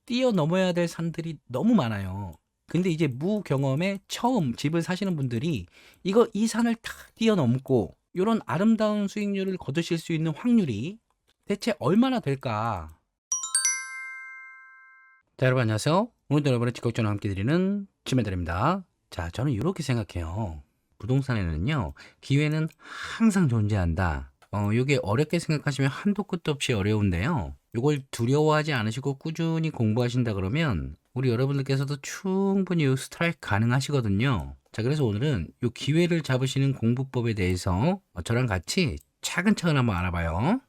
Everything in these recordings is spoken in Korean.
뛰어넘어야 될 산들이 너무 많아요. 근데 이제 무경험에 처음 집을 사시는 분들이 이 산을 탁 뛰어넘고 요런 아름다운 수익률을 거두실 수 있는 확률이 대체 얼마나 될까? 자, 여러분 안녕하세요. 오늘도 여러분의 직업전화 함께 드리는 치매들입니다. 자, 저는 이렇게 생각해요. 부동산에는요, 기회는 항상 존재한다. 요게 어렵게 생각하시면 한도 끝도 없이 어려운데요. 요걸 두려워하지 않으시고 꾸준히 공부하신다 그러면 우리 여러분들께서도 충분히 요 스트라이크 가능하시거든요. 자, 그래서 오늘은 요 기회를 잡으시는 공부법에 대해서 저랑 같이 차근차근 한번 알아봐요.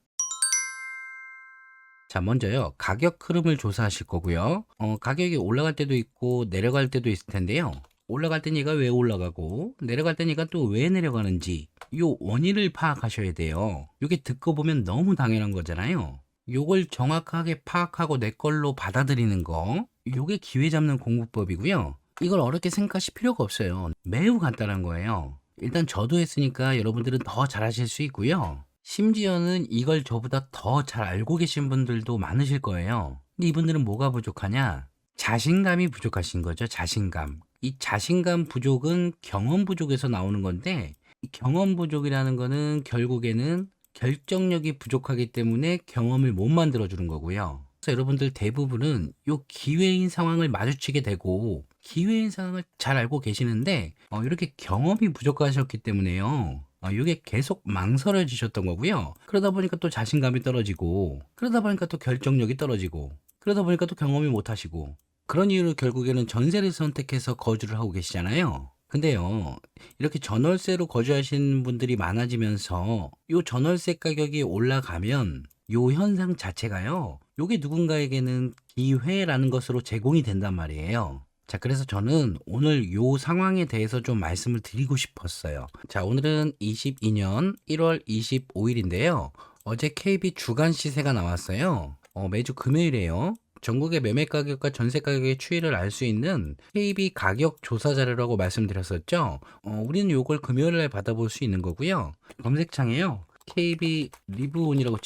자, 먼저요. 가격 흐름을 조사하실 거고요. 가격이 올라갈 때도 있고 내려갈 때도 있을 텐데요. 올라갈 땐 얘가 왜 올라가고 내려갈 땐 얘가 또 왜 내려가는지 요 원인을 파악하셔야 돼요. 이게 듣고 보면 너무 당연한 거잖아요. 요걸 정확하게 파악하고 내 걸로 받아들이는 거, 요게 기회 잡는 공부법이고요. 이걸 어렵게 생각하실 필요가 없어요. 매우 간단한 거예요. 일단 저도 했으니까 여러분들은 더 잘하실 수 있고요. 심지어는 이걸 저보다 더 잘 알고 계신 분들도 많으실 거예요. 근데 이분들은 뭐가 부족하냐? 자신감이 부족하신 거죠. 자신감. 이 자신감 부족은 경험 부족에서 나오는 건데, 이 경험 부족이라는 거는 결국에는 결정력이 부족하기 때문에 경험을 못 만들어 주는 거고요. 그래서 여러분들 대부분은 요 기회인 상황을 마주치게 되고 기회인 상황을 잘 알고 계시는데 이렇게 경험이 부족하셨기 때문에요. 이게 계속 망설여지셨던 거고요. 그러다 보니까 또 자신감이 떨어지고, 그러다 보니까 또 결정력이 떨어지고, 그러다 보니까 또 경험이 못 하시고, 그런 이유로 결국에는 전세를 선택해서 거주를 하고 계시잖아요. 근데요, 이렇게 전월세로 거주하시는 분들이 많아지면서 요 전월세 가격이 올라가면 요 현상 자체가요, 요게 누군가에게는 기회라는 것으로 제공이 된단 말이에요. 자, 그래서 저는 오늘 요 상황에 대해서 좀 말씀을 드리고 싶었어요. 자, 오늘은 22년 1월 25일인데요. 어제 KB 주간 시세가 나왔어요. 매주 금요일에요. 전국의 매매 가격과 전세 가격의 추이를 알 수 있는 KB 가격 조사 자료라고 말씀드렸었죠. 우리는 요걸 금요일에 받아볼 수 있는 거고요. 검색창에요. KB 리브온이라고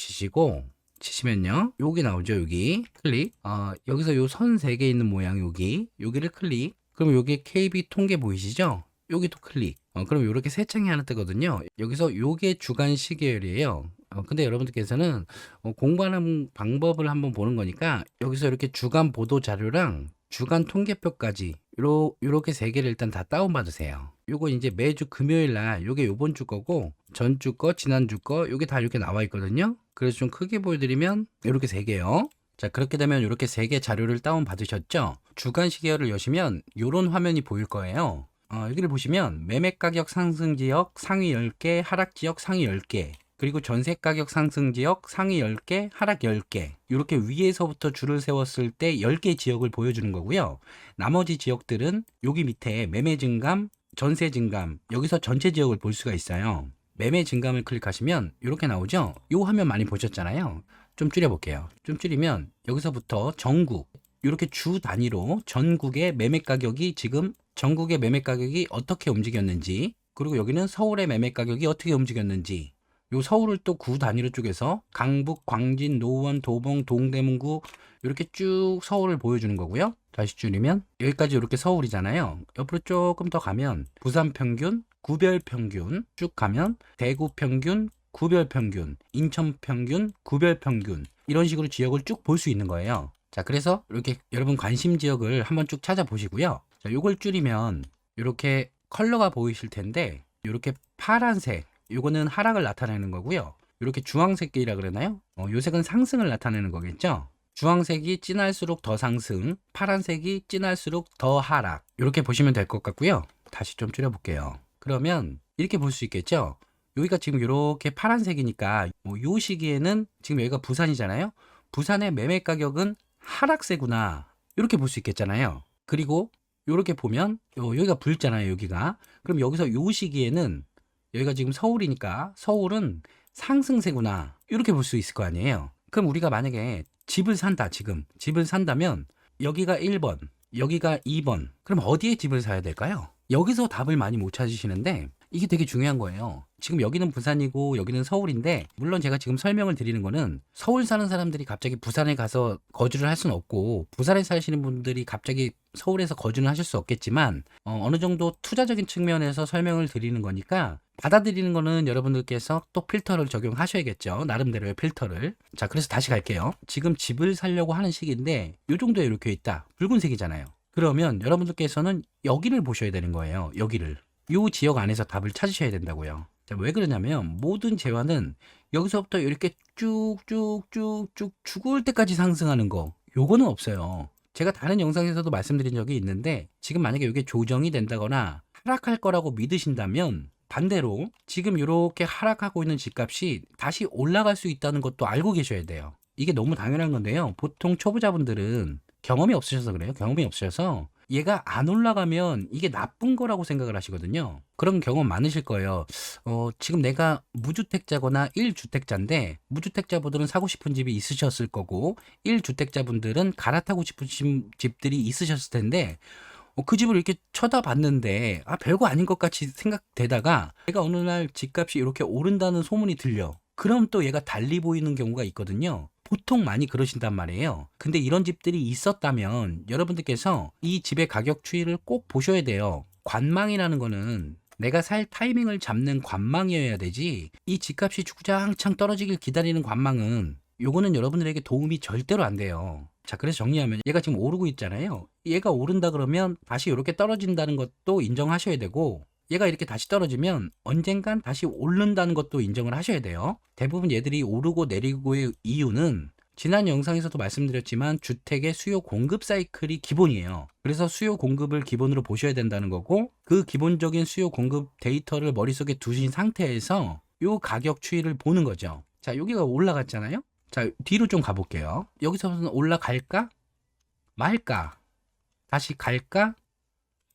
치시면요. 여기 나오죠. 여기 클릭. 여기서 요 선 3개 있는 모양 여기를 클릭. 그럼 여기 KB 통계 보이시죠? 여기도 클릭. 그럼 요렇게 세 창이 하나 뜨거든요. 여기서 요게 주간 시계열이에요. 근데 여러분들께서는 공부하는 방법을 한번 보는 거니까 여기서 이렇게 주간 보도 자료랑 주간 통계표까지 요렇게 세 개를 일단 다 다운받으세요. 요거 이제 매주 금요일 날 요게 요번 주 거고 전주 거, 지난주 거 요게 다 이렇게 나와 있거든요. 그래서 좀 크게 보여드리면 이렇게 세 개요. 자, 그렇게 되면 이렇게 세 개 자료를 다운 받으셨죠? 주간 시계열을 여시면 요런 화면이 보일 거예요. 여기를 보시면 매매 가격 상승 지역 상위 10개, 하락 지역 상위 10개, 그리고 전세 가격 상승 지역 상위 10개, 하락 10개. 이렇게 위에서부터 줄을 세웠을 때 10개 지역을 보여주는 거고요. 나머지 지역들은 여기 밑에 매매 증감, 전세 증감, 여기서 전체 지역을 볼 수가 있어요. 매매 증감을 클릭하시면 이렇게 나오죠. 이 화면 많이 보셨잖아요. 좀 줄여볼게요. 좀 줄이면 여기서부터 전국, 이렇게 주 단위로 전국의 매매 가격이 지금 전국의 매매 가격이 어떻게 움직였는지, 그리고 여기는 서울의 매매 가격이 어떻게 움직였는지, 요 서울을 또 구 단위로 쪼개서 강북, 광진, 노원, 도봉, 동대문구 이렇게 쭉 서울을 보여주는 거고요. 다시 줄이면 여기까지 이렇게 서울이잖아요. 옆으로 조금 더 가면 부산 평균, 구별 평균 쭉 가면 대구 평균, 구별 평균, 인천 평균, 구별 평균 이런 식으로 지역을 쭉 볼 수 있는 거예요. 자, 그래서 이렇게 여러분 관심 지역을 한번 쭉 찾아보시고요. 자, 요걸 줄이면 이렇게 컬러가 보이실 텐데 이렇게 파란색 요거는 하락을 나타내는 거고요. 이렇게 주황색이라 그러나요? 요 색은 상승을 나타내는 거겠죠. 주황색이 진할수록 더 상승, 파란색이 진할수록 더 하락. 이렇게 보시면 될 것 같고요. 다시 좀 줄여볼게요. 그러면 이렇게 볼 수 있겠죠. 여기가 지금 이렇게 파란색이니까 요 시기에는 지금 여기가 부산이잖아요. 부산의 매매 가격은 하락세구나. 이렇게 볼 수 있겠잖아요. 그리고 이렇게 보면 여기가 붉잖아요. 여기가. 그럼 여기서 요 시기에는 여기가 지금 서울이니까 서울은 상승세구나. 이렇게 볼 수 있을 거 아니에요. 그럼 우리가 만약에 집을 산다. 지금 집을 산다면 여기가 1번, 여기가 2번. 그럼 어디에 집을 사야 될까요? 여기서 답을 많이 못 찾으시는데 이게 되게 중요한 거예요. 지금 여기는 부산이고 여기는 서울인데, 물론 제가 지금 설명을 드리는 거는 서울 사는 사람들이 갑자기 부산에 가서 거주를 할 수는 없고, 부산에 사시는 분들이 갑자기 서울에서 거주는 하실 수 없겠지만, 어느 정도 투자적인 측면에서 설명을 드리는 거니까 받아들이는 거는 여러분들께서 또 필터를 적용하셔야겠죠. 나름대로의 필터를. 자, 그래서 다시 갈게요. 지금 집을 사려고 하는 시기인데 요 정도에 이렇게 있다. 붉은색이잖아요. 그러면 여러분들께서는 여기를 보셔야 되는 거예요. 여기를. 요 지역 안에서 답을 찾으셔야 된다고요. 자, 왜 그러냐면 모든 재화는 여기서부터 이렇게 쭉쭉쭉쭉 죽을 때까지 상승하는 거, 요거는 없어요. 제가 다른 영상에서도 말씀드린 적이 있는데, 지금 만약에 이게 조정이 된다거나 하락할 거라고 믿으신다면 반대로 지금 이렇게 하락하고 있는 집값이 다시 올라갈 수 있다는 것도 알고 계셔야 돼요. 이게 너무 당연한 건데요. 보통 초보자분들은 경험이 없으셔서 그래요. 경험이 없으셔서 얘가 안 올라가면 이게 나쁜 거라고 생각을 하시거든요. 그런 경험 많으실 거예요. 지금 내가 무주택자거나 1주택자인데, 무주택자분들은 사고 싶은 집이 있으셨을 거고 1주택자분들은 갈아타고 싶으신 집들이 있으셨을 텐데, 그 집을 이렇게 쳐다봤는데 별거 아닌 것 같이 생각되다가 얘가 어느 날 집값이 이렇게 오른다는 소문이 들려. 그럼 또 얘가 달리 보이는 경우가 있거든요. 보통 많이 그러신단 말이에요. 근데 이런 집들이 있었다면 여러분들께서 이 집의 가격 추이를 꼭 보셔야 돼요. 관망이라는 거는 내가 살 타이밍을 잡는 관망이어야 되지, 이 집값이 주구장창 떨어지길 기다리는 관망은 요거는 여러분들에게 도움이 절대로 안 돼요. 자, 그래서 정리하면 얘가 지금 오르고 있잖아요. 얘가 오른다 그러면 다시 이렇게 떨어진다는 것도 인정하셔야 되고, 얘가 이렇게 다시 떨어지면 언젠간 다시 오른다는 것도 인정을 하셔야 돼요. 대부분 얘들이 오르고 내리고의 이유는 지난 영상에서도 말씀드렸지만 주택의 수요 공급 사이클이 기본이에요. 그래서 수요 공급을 기본으로 보셔야 된다는 거고, 그 기본적인 수요 공급 데이터를 머릿속에 두신 상태에서 요 가격 추이를 보는 거죠. 자, 여기가 올라갔잖아요. 자, 뒤로 좀 가볼게요. 여기서부터는 올라갈까? 말까? 다시 갈까?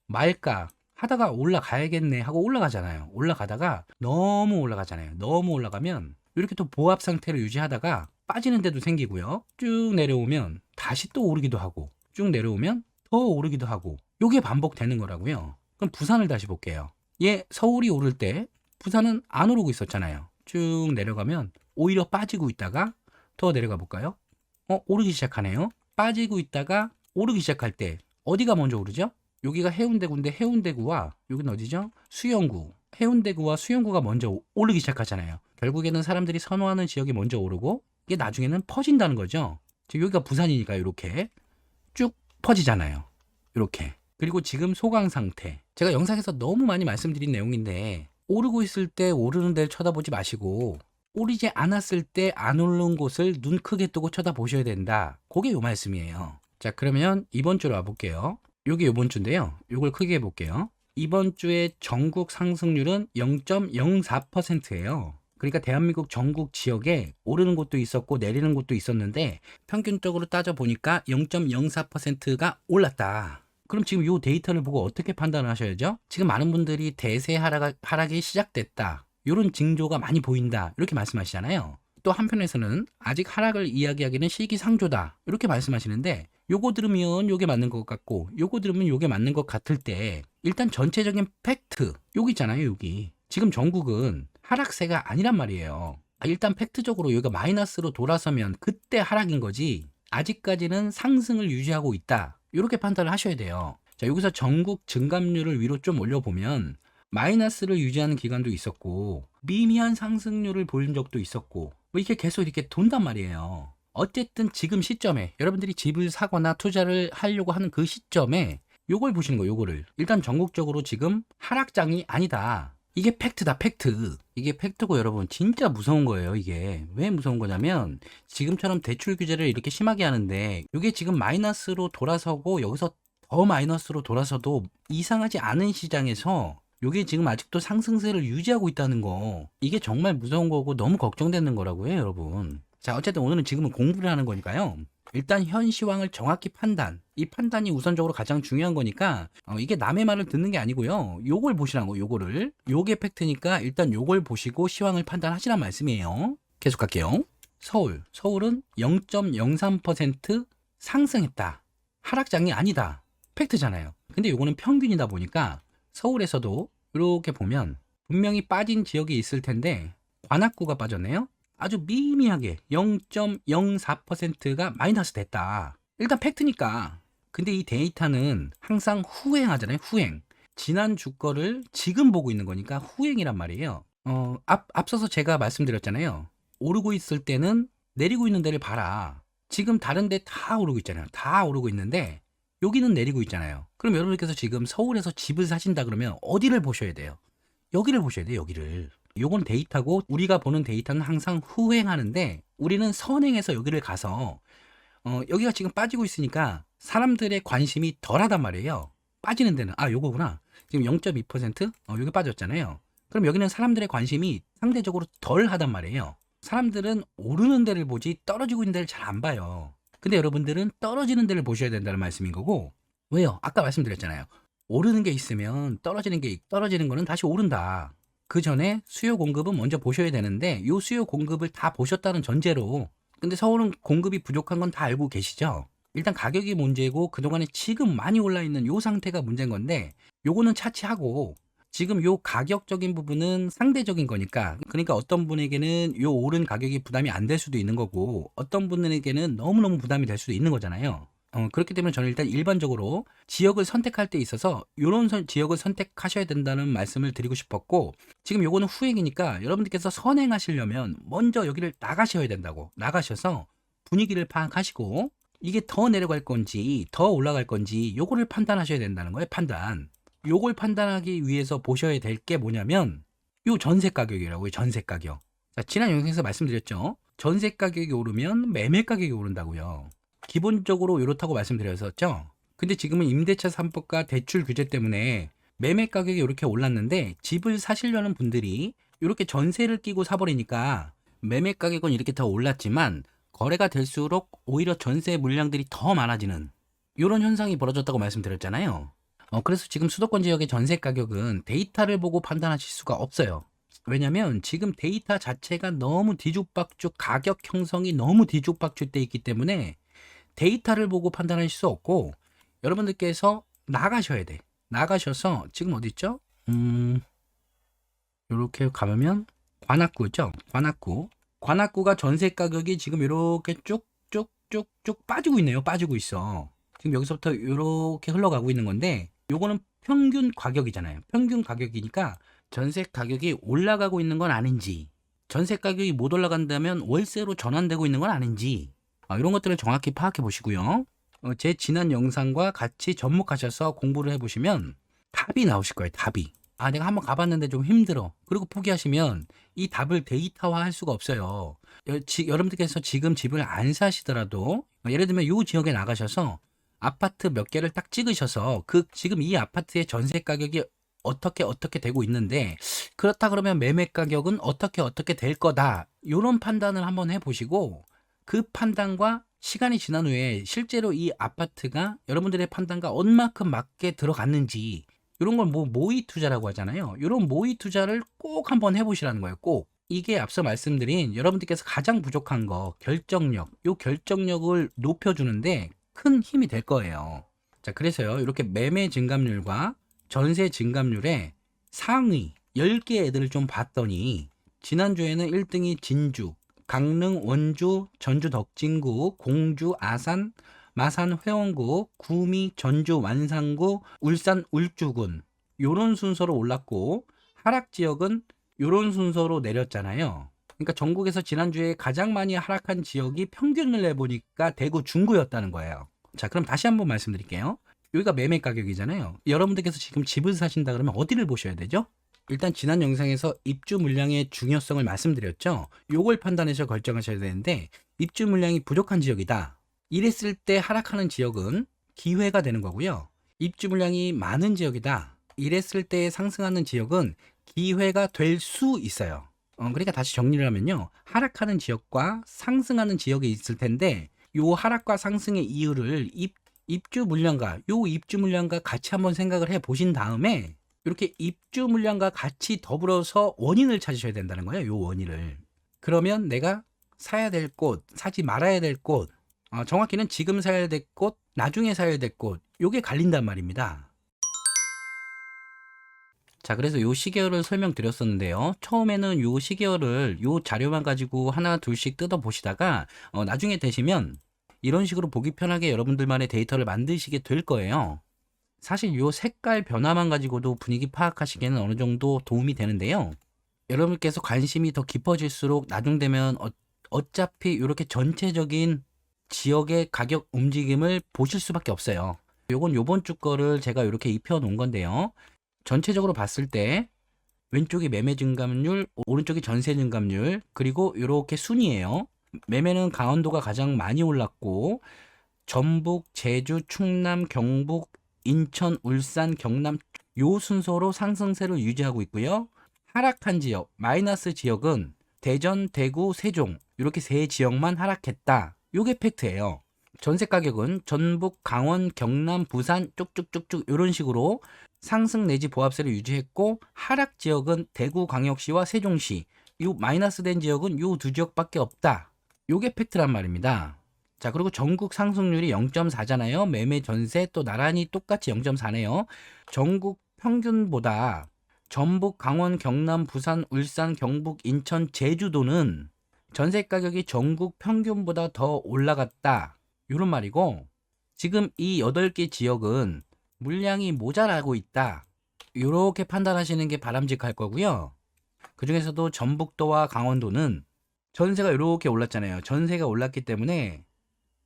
말까? 하다가 올라가야겠네 하고 올라가잖아요. 올라가다가 너무 올라가잖아요. 너무 올라가면 이렇게 또 보합 상태를 유지하다가 빠지는 데도 생기고요. 쭉 내려오면 다시 또 오르기도 하고, 쭉 내려오면 더 오르기도 하고, 요게 반복되는 거라고요. 그럼 부산을 다시 볼게요. 얘 서울이 오를 때 부산은 안 오르고 있었잖아요. 쭉 내려가면 오히려 빠지고 있다가 더 내려가 볼까요? 오르기 시작하네요. 빠지고 있다가 오르기 시작할 때 어디가 먼저 오르죠? 여기가 해운대구인데 해운대구와 여기는 어디죠? 수영구. 해운대구와 수영구가 먼저 오르기 시작하잖아요. 결국에는 사람들이 선호하는 지역이 먼저 오르고 이게 나중에는 퍼진다는 거죠. 지금 여기가 부산이니까 이렇게 쭉 퍼지잖아요. 이렇게. 그리고 지금 소강 상태. 제가 영상에서 너무 많이 말씀드린 내용인데, 오르고 있을 때 오르는 데를 쳐다보지 마시고 오르지 않았을 때 안 오른 곳을 눈 크게 뜨고 쳐다보셔야 된다. 그게 요 말씀이에요. 자, 그러면 이번 주로 와볼게요. 요게 이번 주인데요. 요걸 크게 해볼게요. 이번 주에 전국 상승률은 0.04%예요. 그러니까 대한민국 전국 지역에 오르는 곳도 있었고 내리는 곳도 있었는데 평균적으로 따져보니까 0.04%가 올랐다. 그럼 지금 요 데이터를 보고 어떻게 판단을 하셔야죠? 지금 많은 분들이 대세 하락이 시작됐다, 요런 징조가 많이 보인다, 이렇게 말씀하시잖아요. 또 한편에서는 아직 하락을 이야기하기는 시기상조다, 이렇게 말씀하시는데, 요거 들으면 요게 맞는 것 같고 요거 들으면 요게 맞는 것 같을 때 일단 전체적인 팩트, 여기 있잖아요. 여기 지금 전국은 하락세가 아니란 말이에요. 일단 팩트적으로 여기가 마이너스로 돌아서면 그때 하락인 거지, 아직까지는 상승을 유지하고 있다, 이렇게 판단을 하셔야 돼요. 자, 여기서 전국 증감률을 위로 좀 올려보면 마이너스를 유지하는 기간도 있었고 미미한 상승률을 보인 적도 있었고, 뭐 이렇게 계속 이렇게 돈단 말이에요. 어쨌든 지금 시점에 여러분들이 집을 사거나 투자를 하려고 하는 그 시점에 요걸 보시는 거예요. 요거를 일단 전국적으로 지금 하락장이 아니다, 이게 팩트다. 팩트. 이게 팩트고 여러분 진짜 무서운 거예요. 이게 왜 무서운 거냐면 지금처럼 대출 규제를 이렇게 심하게 하는데 이게 지금 마이너스로 돌아서고 여기서 더 마이너스로 돌아서도 이상하지 않은 시장에서 이게 지금 아직도 상승세를 유지하고 있다는 거, 이게 정말 무서운 거고 너무 걱정되는 거라고요, 여러분. 자, 어쨌든 오늘은 지금은 공부를 하는 거니까요. 일단 현 시황을 정확히 이 판단이 우선적으로 가장 중요한 거니까 이게 남의 말을 듣는 게 아니고요. 요걸 보시라는 거, 요거를. 요게 팩트니까 일단 요걸 보시고 시황을 판단하시란 말씀이에요. 계속 갈게요. 서울은 0.03% 상승했다. 하락장이 아니다. 팩트잖아요. 근데 요거는 평균이다 보니까 서울에서도 이렇게 보면 분명히 빠진 지역이 있을 텐데 관악구가 빠졌네요. 아주 미미하게 0.04%가 마이너스 됐다. 일단 팩트니까. 근데 이 데이터는 항상 후행하잖아요. 후행. 지난 주 거를 지금 보고 있는 거니까 후행이란 말이에요. 앞서서 제가 말씀드렸잖아요. 오르고 있을 때는 내리고 있는 데를 봐라. 지금 다른 데 다 오르고 있잖아요. 다 오르고 있는데 여기는 내리고 있잖아요. 그럼 여러분께서 지금 서울에서 집을 사신다 그러면 어디를 보셔야 돼요? 여기를 보셔야 돼요. 여기를. 요건 데이터고 우리가 보는 데이터는 항상 후행하는데 우리는 선행해서 여기를 가서 여기가 지금 빠지고 있으니까 사람들의 관심이 덜하단 말이에요. 빠지는 데는 요거구나. 지금 0.2% 여기 빠졌잖아요. 그럼 여기는 사람들의 관심이 상대적으로 덜하단 말이에요. 사람들은 오르는 데를 보지 떨어지고 있는 데를 잘 안 봐요. 근데 여러분들은 떨어지는 데를 보셔야 된다는 말씀인 거고. 왜요? 아까 말씀드렸잖아요. 오르는 게 있으면 떨어지는 거는 다시 오른다. 그 전에 수요 공급은 먼저 보셔야 되는데 요 수요 공급을 다 보셨다는 전제로. 근데 서울은 공급이 부족한 건 다 알고 계시죠? 일단 가격이 문제고 그동안에 지금 많이 올라 있는 요 상태가 문제인 건데 요거는 차치하고 지금 요 가격적인 부분은 상대적인 거니까, 그러니까 어떤 분에게는 요 오른 가격이 부담이 안 될 수도 있는 거고 어떤 분에게는 너무너무 부담이 될 수도 있는 거잖아요. 그렇기 때문에 저는 일단 일반적으로 지역을 선택할 때 있어서 요런 지역을 선택하셔야 된다는 말씀을 드리고 싶었고, 지금 요거는 후행이니까 여러분들께서 선행하시려면 먼저 여기를 나가셔야 된다고. 나가셔서 분위기를 파악하시고 이게 더 내려갈 건지 더 올라갈 건지 요거를 판단하셔야 된다는 거예요. 판단. 요걸 판단하기 위해서 보셔야 될 게 뭐냐면 요 전세 가격이라고요. 전세 가격. 자, 지난 영상에서 말씀드렸죠. 전세 가격이 오르면 매매 가격이 오른다고요. 기본적으로 이렇다고 말씀드렸었죠. 근데 지금은 임대차 3법과 대출 규제 때문에 매매 가격이 이렇게 올랐는데 집을 사시려는 분들이 이렇게 전세를 끼고 사버리니까 매매 가격은 이렇게 더 올랐지만 거래가 될수록 오히려 전세 물량들이 더 많아지는 이런 현상이 벌어졌다고 말씀드렸잖아요. 그래서 지금 수도권 지역의 전세 가격은 데이터를 보고 판단하실 수가 없어요. 왜냐면 지금 데이터 자체가 너무 뒤죽박죽, 가격 형성이 너무 뒤죽박죽돼 있기 때문에 데이터를 보고 판단하실 수 없고, 여러분들께서 나가셔야 돼. 나가셔서 지금 어디 있죠? 이렇게 가면 관악구죠. 관악구가 전세 가격이 지금 이렇게 쭉쭉쭉쭉 빠지고 있네요. 빠지고 있어. 지금 여기서부터 이렇게 흘러가고 있는 건데 요거는 평균 가격이잖아요. 평균 가격이니까 전세 가격이 올라가고 있는 건 아닌지, 전세 가격이 못 올라간다면 월세로 전환되고 있는 건 아닌지, 이런 것들을 정확히 파악해 보시고요. 제 지난 영상과 같이 접목하셔서 공부를 해보시면 답이 나오실 거예요. 답이. 내가 한번 가봤는데 좀 힘들어. 그리고 포기하시면 이 답을 데이터화 할 수가 없어요. 여러분들께서 지금 집을 안 사시더라도 예를 들면 이 지역에 나가셔서 아파트 몇 개를 딱 찍으셔서 지금 이 아파트의 전세 가격이 어떻게 되고 있는데, 그렇다 그러면 매매 가격은 어떻게 될 거다. 이런 판단을 한번 해보시고 그 판단과 시간이 지난 후에 실제로 이 아파트가 여러분들의 판단과 얼마큼 맞게 들어갔는지, 이런 걸 모의 투자라고 하잖아요. 이런 모의 투자를 꼭 한번 해보시라는 거예요. 꼭. 이게 앞서 말씀드린 여러분들께서 가장 부족한 거, 결정력. 이 결정력을 높여주는데 큰 힘이 될 거예요. 자, 그래서요, 이렇게 매매 증감률과 전세 증감률의 상위 10개 애들을 좀 봤더니 지난주에는 1등이 진주, 강릉, 원주, 전주 덕진구, 공주, 아산, 마산, 회원구, 구미, 전주, 완산구, 울산, 울주군, 요런 순서로 올랐고, 하락 지역은 요런 순서로 내렸잖아요. 그러니까 전국에서 지난주에 가장 많이 하락한 지역이 평균을 내보니까 대구 중구였다는 거예요. 자, 그럼 다시 한번 말씀드릴게요. 여기가 매매 가격이잖아요. 여러분들께서 지금 집을 사신다 그러면 어디를 보셔야 되죠? 일단 지난 영상에서 입주 물량의 중요성을 말씀드렸죠. 요걸 판단해서 결정하셔야 되는데, 입주 물량이 부족한 지역이다. 이랬을 때 하락하는 지역은 기회가 되는 거고요. 입주 물량이 많은 지역이다. 이랬을 때 상승하는 지역은 기회가 될 수 있어요. 그러니까 다시 정리를 하면요. 하락하는 지역과 상승하는 지역이 있을 텐데 요 하락과 상승의 이유를 입주 물량과 같이 한번 생각을 해 보신 다음에 이렇게 입주 물량과 같이 더불어서 원인을 찾으셔야 된다는 거예요. 요 원인을. 그러면 내가 사야 될 곳, 사지 말아야 될 곳, 정확히는 지금 사야 될 곳, 나중에 사야 될 곳, 요게 갈린단 말입니다. 자, 그래서 요 시계열을 설명드렸었는데요. 처음에는 요 시계열을 요 자료만 가지고 하나 둘씩 뜯어 보시다가 나중에 되시면 이런 식으로 보기 편하게 여러분들만의 데이터를 만드시게 될 거예요. 사실 요 색깔 변화만 가지고도 분위기 파악하시기에는 어느 정도 도움이 되는데요. 여러분께서 관심이 더 깊어질수록 나중 되면 어차피 이렇게 전체적인 지역의 가격 움직임을 보실 수밖에 없어요. 요건 요번 주 거를 제가 이렇게 입혀 놓은 건데요. 전체적으로 봤을 때 왼쪽이 매매 증감률, 오른쪽이 전세 증감률, 그리고 이렇게 순이에요. 매매는 강원도가 가장 많이 올랐고 전북, 제주, 충남, 경북, 인천, 울산, 경남 요 순서로 상승세를 유지하고 있고요. 하락한 지역, 마이너스 지역은 대전, 대구, 세종 이렇게 세 지역만 하락했다. 요게 팩트예요. 전세 가격은 전북, 강원, 경남, 부산 쭉쭉쭉쭉 이런 식으로 상승 내지 보합세를 유지했고 하락 지역은 대구, 광역시와 세종시 요 마이너스 된 지역은 요 두 지역밖에 없다. 요게 팩트란 말입니다. 자, 그리고 전국 상승률이 0.4잖아요. 매매 전세 또 나란히 똑같이 0.4네요. 전국 평균보다 전북, 강원, 경남, 부산, 울산, 경북, 인천, 제주도는 전세 가격이 전국 평균보다 더 올라갔다. 이런 말이고 지금 이 8개 지역은 물량이 모자라고 있다. 이렇게 판단하시는 게 바람직할 거고요. 그 중에서도 전북도와 강원도는 전세가 이렇게 올랐잖아요. 전세가 올랐기 때문에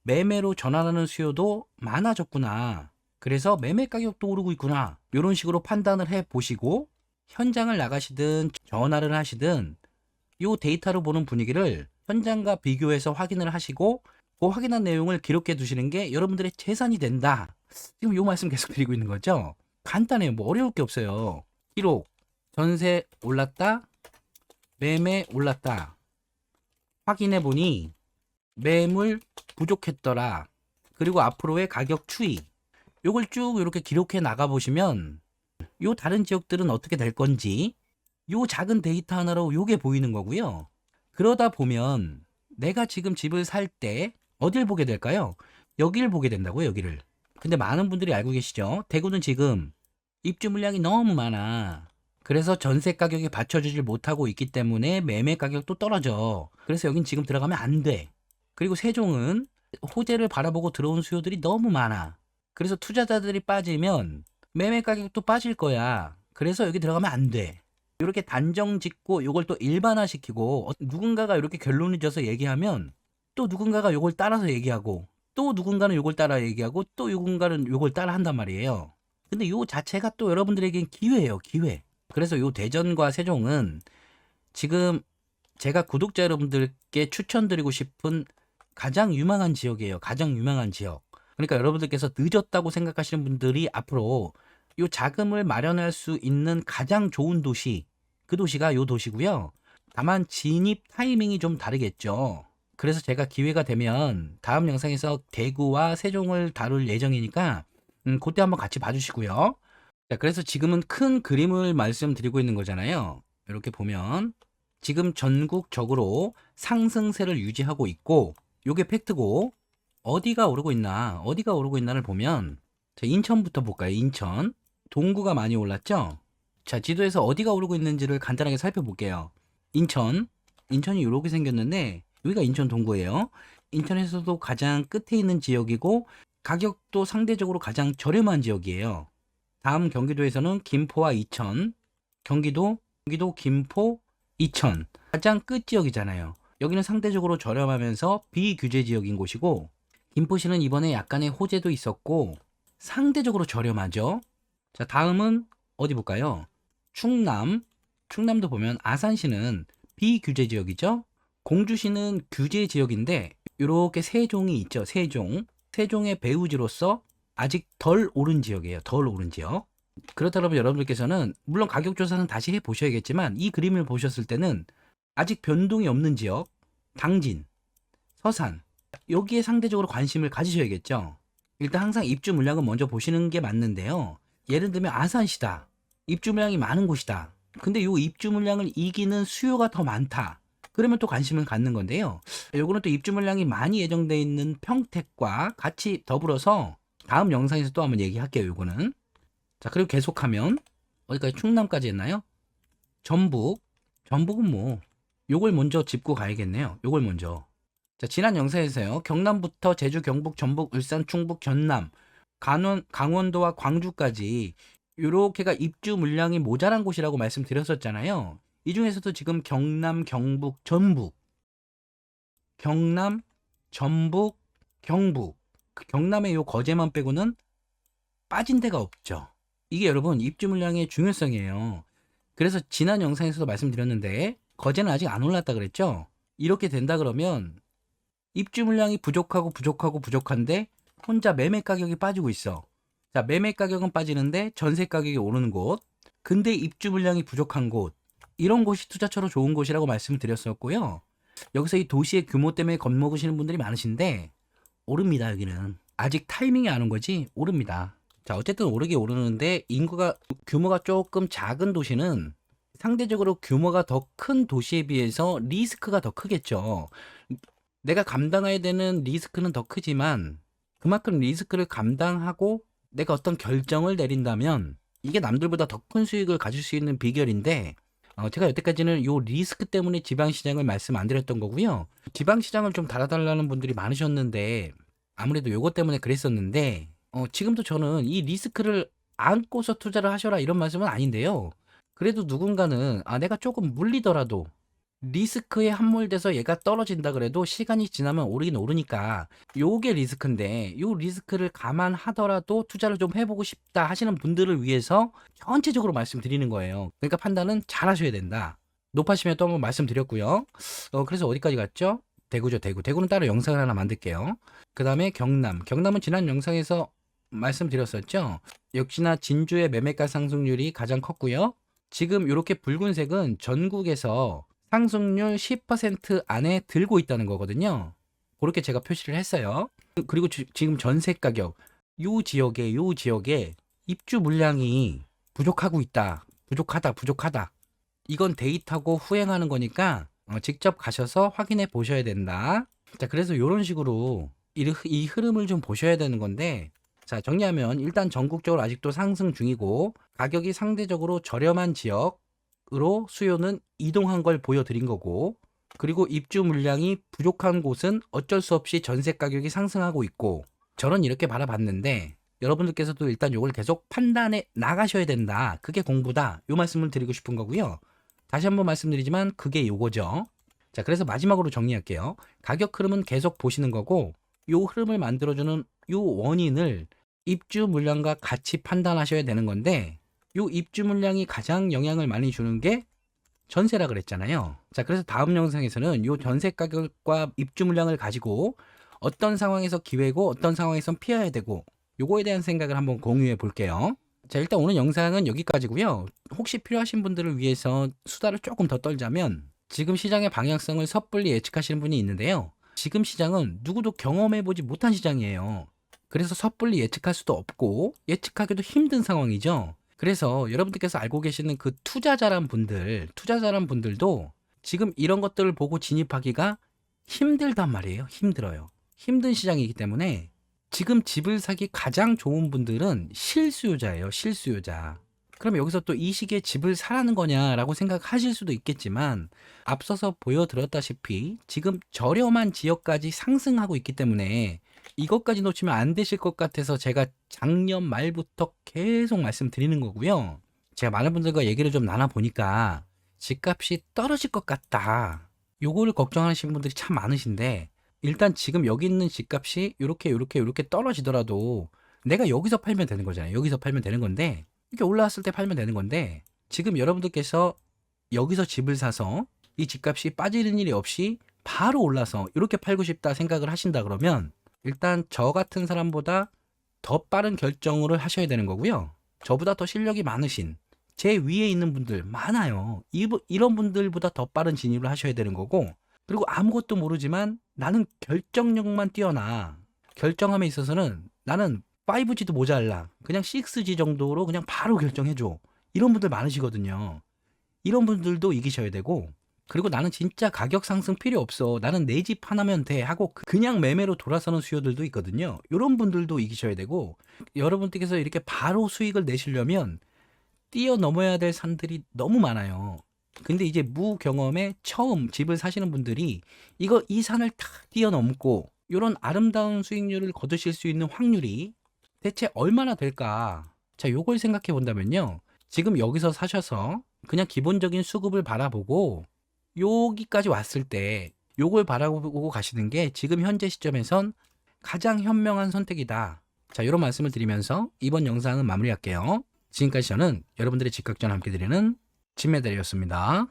매매로 전환하는 수요도 많아졌구나. 그래서 매매 가격도 오르고 있구나. 이런 식으로 판단을 해 보시고 현장을 나가시든 전화를 하시든 이 데이터로 보는 분위기를 현장과 비교해서 확인을 하시고 그 확인한 내용을 기록해 두시는 게 여러분들의 재산이 된다. 지금 이 말씀 계속 드리고 있는 거죠. 간단해요. 뭐 어려울 게 없어요. 기록, 전세 올랐다, 매매 올랐다. 확인해 보니 매물 부족했더라. 그리고 앞으로의 가격 추이. 요걸 쭉 이렇게 기록해 나가 보시면 요 다른 지역들은 어떻게 될 건지 요 작은 데이터 하나로 요게 보이는 거고요. 그러다 보면 내가 지금 집을 살 때 어딜 보게 될까요? 여기를 보게 된다고요, 여기를. 근데 많은 분들이 알고 계시죠? 대구는 지금 입주 물량이 너무 많아. 그래서 전세 가격에 받쳐주질 못하고 있기 때문에 매매 가격도 떨어져. 그래서 여긴 지금 들어가면 안 돼. 그리고 세종은 호재를 바라보고 들어온 수요들이 너무 많아. 그래서 투자자들이 빠지면 매매 가격도 빠질 거야. 그래서 여기 들어가면 안 돼. 이렇게 단정 짓고 이걸 또 일반화시키고 누군가가 이렇게 결론을 져서 얘기하면 또 누군가가 이걸 따라서 얘기하고 또 누군가는 이걸 따라 얘기하고 또 누군가는 이걸 따라 한단 말이에요. 근데 이 자체가 또 여러분들에겐 기회예요, 기회. 그래서 이 대전과 세종은 지금 제가 구독자 여러분들께 추천드리고 싶은 가장 유망한 지역이에요. 가장 유망한 지역. 그러니까 여러분들께서 늦었다고 생각하시는 분들이 앞으로 이 자금을 마련할 수 있는 가장 좋은 도시, 그 도시가 이 도시고요. 다만 진입 타이밍이 좀 다르겠죠. 그래서 제가 기회가 되면 다음 영상에서 대구와 세종을 다룰 예정이니까 그때 한번 같이 봐주시고요. 자, 그래서 지금은 큰 그림을 말씀드리고 있는 거잖아요. 이렇게 보면 지금 전국적으로 상승세를 유지하고 있고 요게 팩트고 어디가 오르고 있나 어디가 오르고 있나를 보면 자, 인천부터 볼까요? 인천 동구가 많이 올랐죠? 자, 지도에서 어디가 오르고 있는지를 간단하게 살펴볼게요. 인천이 이렇게 생겼는데 여기가 인천 동구예요. 인천에서도 가장 끝에 있는 지역이고 가격도 상대적으로 가장 저렴한 지역이에요. 다음 경기도에서는 김포와 이천, 경기도, 김포, 이천 가장 끝 지역이잖아요. 여기는 상대적으로 저렴하면서 비규제 지역인 곳이고 김포시는 이번에 약간의 호재도 있었고 상대적으로 저렴하죠. 자, 다음은 어디 볼까요? 충남도 보면 아산시는 비규제 지역이죠. 공주시는 규제 지역인데 이렇게 세종이 있죠. 세종의 배후지로서 아직 덜 오른 지역이에요. 덜 오른 지역. 그렇다면 여러분들께서는 물론 가격 조사는 다시 해보셔야겠지만 이 그림을 보셨을 때는 아직 변동이 없는 지역, 당진, 서산 여기에 상대적으로 관심을 가지셔야겠죠. 일단 항상 입주 물량은 먼저 보시는 게 맞는데요. 예를 들면 아산시다. 입주 물량이 많은 곳이다. 근데 이 입주 물량을 이기는 수요가 더 많다. 그러면 또 관심을 갖는 건데요. 요거는 또 입주 물량이 많이 예정되어 있는 평택과 같이 더불어서 다음 영상에서 또 한번 얘기할게요. 요거는. 자, 그리고 계속하면 어디까지 충남까지 했나요? 전북. 전북은 뭐 요걸 먼저 짚고 가야겠네요. 요걸 먼저. 자, 지난 영상에서요. 경남부터 제주, 경북, 전북, 울산, 충북, 전남, 강원도와 광주까지 요렇게가 입주 물량이 모자란 곳이라고 말씀드렸었잖아요. 이 중에서도 지금 경남, 경북, 전북, 경남, 전북, 경북, 그 경남의 요 거제만 빼고는 빠진 데가 없죠. 이게 여러분 입주 물량의 중요성이에요. 그래서 지난 영상에서도 말씀드렸는데 거제는 아직 안 올랐다 그랬죠. 이렇게 된다 그러면 입주 물량이 부족한데 혼자 매매 가격이 빠지고 있어. 자, 매매 가격은 빠지는데 전세 가격이 오르는 곳, 근데 입주 물량이 부족한 곳, 이런 곳이 투자처로 좋은 곳이라고 말씀을 드렸었고요. 여기서 이 도시의 규모 때문에 겁먹으시는 분들이 많으신데 오릅니다. 여기는 아직 타이밍이 안 온 거지 오릅니다. 자, 어쨌든 오르게 오르는데 규모가 조금 작은 도시는 상대적으로 규모가 더 큰 도시에 비해서 리스크가 더 크겠죠. 내가 감당해야 되는 리스크는 더 크지만 그만큼 리스크를 감당하고 내가 어떤 결정을 내린다면 이게 남들보다 더 큰 수익을 가질 수 있는 비결인데 제가 여태까지는 요 리스크 때문에 지방시장을 말씀 안 드렸던 거고요. 지방시장을 좀 달아달라는 분들이 많으셨는데 아무래도 요것 때문에 그랬었는데 지금도 저는 이 리스크를 안고서 투자를 하셔라 이런 말씀은 아닌데요. 그래도 누군가는 내가 조금 물리더라도 리스크에 함몰돼서 얘가 떨어진다 그래도 시간이 지나면 오르긴 오르니까 요게 리스크인데 요 리스크를 감안하더라도 투자를 좀 해보고 싶다 하시는 분들을 위해서 전체적으로 말씀드리는 거예요. 그러니까 판단은 잘 하셔야 된다. 높아시면 또 한번 말씀드렸고요. 그래서 어디까지 갔죠? 대구죠. 대구는 따로 영상을 하나 만들게요. 그 다음에 경남은 지난 영상에서 말씀드렸었죠. 역시나 진주의 매매가 상승률이 가장 컸고요. 지금 이렇게 붉은색은 전국에서 상승률 10% 안에 들고 있다는 거거든요. 그렇게 제가 표시를 했어요. 그리고 지금 전세 가격 요 지역에 입주 물량이 부족하고 있다. 부족하다. 이건 데이터고 후행하는 거니까 직접 가셔서 확인해 보셔야 된다. 자, 그래서 이런 식으로 이 흐름을 좀 보셔야 되는 건데, 자, 정리하면 일단 전국적으로 아직도 상승 중이고 가격이 상대적으로 저렴한 지역으로 수요는 이동한 걸 보여드린 거고, 그리고 입주 물량이 부족한 곳은 어쩔 수 없이 전세 가격이 상승하고 있고, 저는 이렇게 바라봤는데 여러분들께서도 일단 이걸 계속 판단해 나가셔야 된다. 그게 공부다. 요 말씀을 드리고 싶은 거고요. 다시 한번 말씀드리지만 그게 요거죠. 자, 그래서 마지막으로 정리할게요. 가격 흐름은 계속 보시는 거고, 요 흐름을 만들어주는 요 원인을 입주 물량과 같이 판단하셔야 되는 건데, 요 입주 물량이 가장 영향을 많이 주는 게 전세라 그랬잖아요. 자, 그래서 다음 영상에서는 요 전세 가격과 입주 물량을 가지고 어떤 상황에서 기회고 어떤 상황에선 피해야 되고 요거에 대한 생각을 한번 공유해 볼게요. 자, 일단 오늘 영상은 여기까지고요. 혹시 필요하신 분들을 위해서 수다를 조금 더 떨자면 지금 시장의 방향성을 섣불리 예측하시는 분이 있는데요. 지금 시장은 누구도 경험해보지 못한 시장이에요. 그래서 섣불리 예측할 수도 없고 예측하기도 힘든 상황이죠. 그래서 여러분들께서 알고 계시는 그 투자자란 분들도 지금 이런 것들을 보고 진입하기가 힘들단 말이에요. 힘들어요. 힘든 시장이기 때문에 지금 집을 사기 가장 좋은 분들은 실수요자예요. 실수요자. 그럼 여기서 또 이 시기에 집을 사라는 거냐라고 생각하실 수도 있겠지만 앞서서 보여드렸다시피 지금 저렴한 지역까지 상승하고 있기 때문에 이것까지 놓치면 안 되실 것 같아서 제가 작년 말부터 계속 말씀드리는 거고요. 제가 많은 분들과 얘기를 좀 나눠보니까 집값이 떨어질 것 같다. 요거를 걱정하시는 분들이 참 많으신데 일단 지금 여기 있는 집값이 이렇게 떨어지더라도 내가 여기서 팔면 되는 거잖아요. 여기서 팔면 되는 건데 이렇게 올라왔을 때 팔면 되는 건데 지금 여러분들께서 여기서 집을 사서 이 집값이 빠지는 일이 없이 바로 올라서 이렇게 팔고 싶다 생각을 하신다 그러면 일단 저 같은 사람보다 더 빠른 결정을 하셔야 되는 거고요. 저보다 더 실력이 많으신 제 위에 있는 분들 많아요. 이런 분들보다 더 빠른 진입을 하셔야 되는 거고 그리고 아무것도 모르지만 나는 결정력만 뛰어나. 결정함에 있어서는 나는 5G도 모자라. 그냥 6G 정도로 그냥 바로 결정해줘. 이런 분들 많으시거든요. 이런 분들도 이기셔야 되고 그리고 나는 진짜 가격 상승 필요 없어. 나는 내 집 하나면 돼 하고 그냥 매매로 돌아서는 수요들도 있거든요. 이런 분들도 이기셔야 되고 여러분들께서 이렇게 바로 수익을 내시려면 뛰어넘어야 될 산들이 너무 많아요. 근데 이제 무경험에 처음 집을 사시는 분들이 이 산을 탁 뛰어넘고 요런 아름다운 수익률을 거두실 수 있는 확률이 대체 얼마나 될까? 자, 요걸 생각해 본다면요. 지금 여기서 사셔서 그냥 기본적인 수급을 바라보고 여기까지 왔을 때 요걸 바라보고 가시는 게 지금 현재 시점에선 가장 현명한 선택이다. 자, 이런 말씀을 드리면서 이번 영상은 마무리할게요. 지금까지 저는 여러분들의 집값전 함께 드리는 진메달이었습니다.